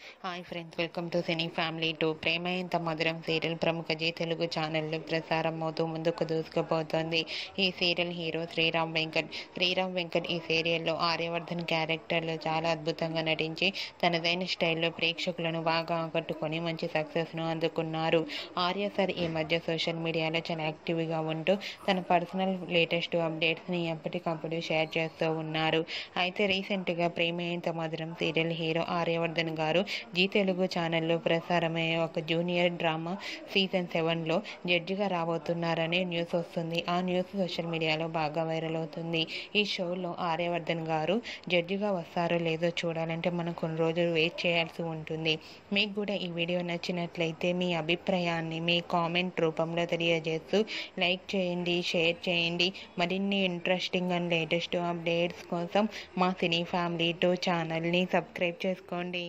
Hi friends, welcome to cine family two. Prema Entha Madhuram serial ప్రముఖ G Telugu ఛానల్లో ప్రసారం అవుతూ ముందుకు దూసుకుపోతోంది. ఈ సీరియల్ హీరో శ్రీరామ్ వెంకట్ ఈ సీరియల్లో ఆర్యవర్ధన్ క్యారెక్టర్లో చాలా అద్భుతంగా నటించి తనదైన స్టైల్లో ప్రేక్షకులను బాగా ఆకట్టుకొని మంచి సక్సెస్ను అందుకున్నారు. ఆర్య సార్ ఈ మధ్య సోషల్ మీడియాలో చాలా యాక్టివ్గా ఉంటూ తన పర్సనల్ లేటెస్ట్ అప్డేట్స్ని ఎప్పటికప్పుడు షేర్ చేస్తూ ఉన్నారు. అయితే రీసెంట్గా ప్రేమ ఎంత మధురం సీరియల్ హీరో ఆర్యవర్ధన్ గారు జీ తెలుగు ఛానల్లో ప్రసారమయ్యే ఒక జూనియర్ డ్రామా సీజన్ 7లో జడ్జిగా రాబోతున్నారనే న్యూస్ వస్తుంది. ఆ న్యూస్ సోషల్ మీడియాలో బాగా వైరల్ అవుతుంది. ఈ షోలో ఆర్యవర్ధన్ గారు జడ్జిగా వస్తారో లేదో చూడాలంటే మనం కొన్ని రోజులు వెయిట్ చేయాల్సి ఉంటుంది. మీకు కూడా ఈ వీడియో నచ్చినట్లయితే మీ అభిప్రాయాన్ని మీ కామెంట్ రూపంలో తెలియజేస్తూ లైక్ చేయండి, షేర్ చేయండి. మరిన్ని ఇంట్రెస్టింగ్ అండ్ లేటెస్ట్ అప్డేట్స్ కోసం మా సినీ ఫ్యామిలీ 2 ఛానల్ని సబ్స్క్రైబ్ చేసుకోండి.